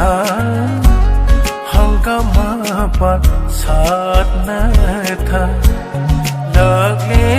था हंगामा पर साथ न था लगे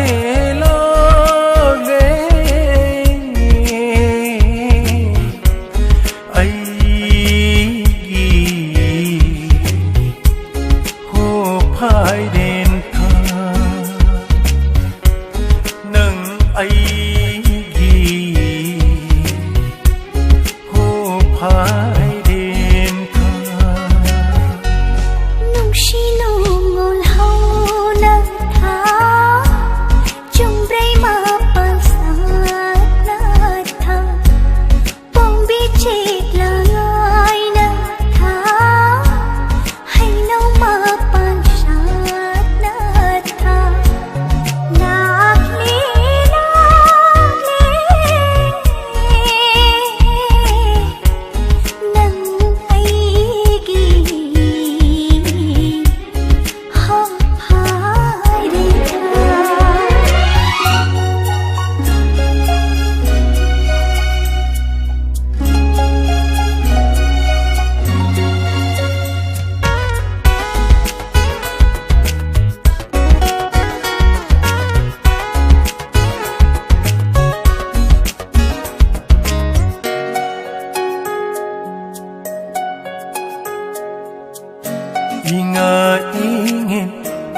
ingin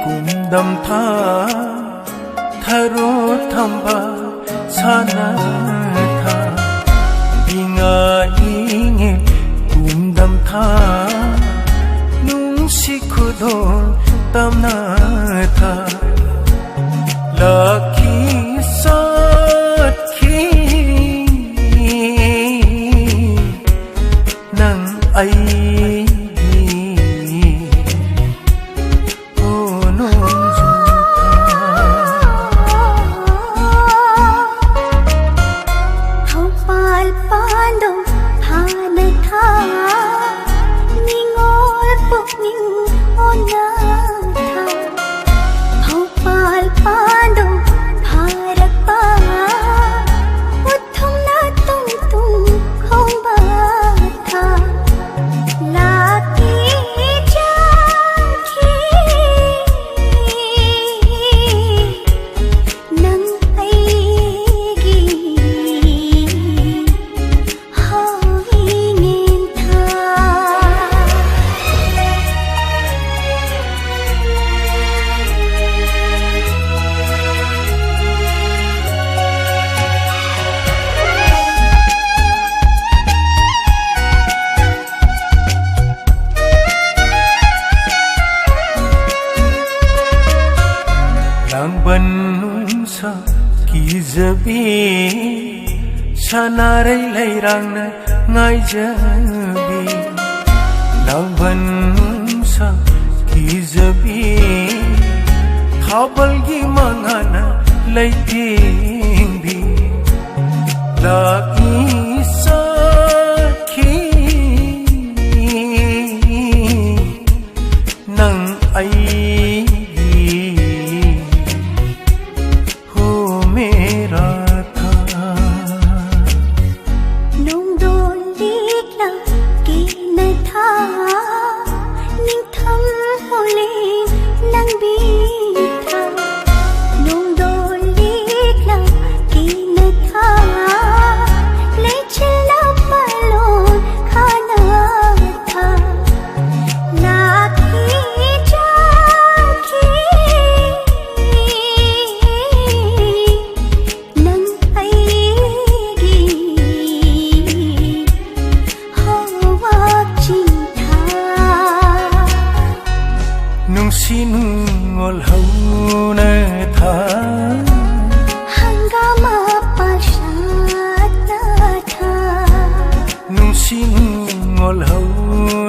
kumdam tha tharo thamba sana tha ingin kumdam tha nung si khudon tamna tha laki sat khi nang ai sa kizabi sanarai lairang na ngai jabi langban sa kizabi thabal gi mangana laiting bi lagi sakhi nang ai sinungol hauna tha hangama pasat na tha nung sinungol hauna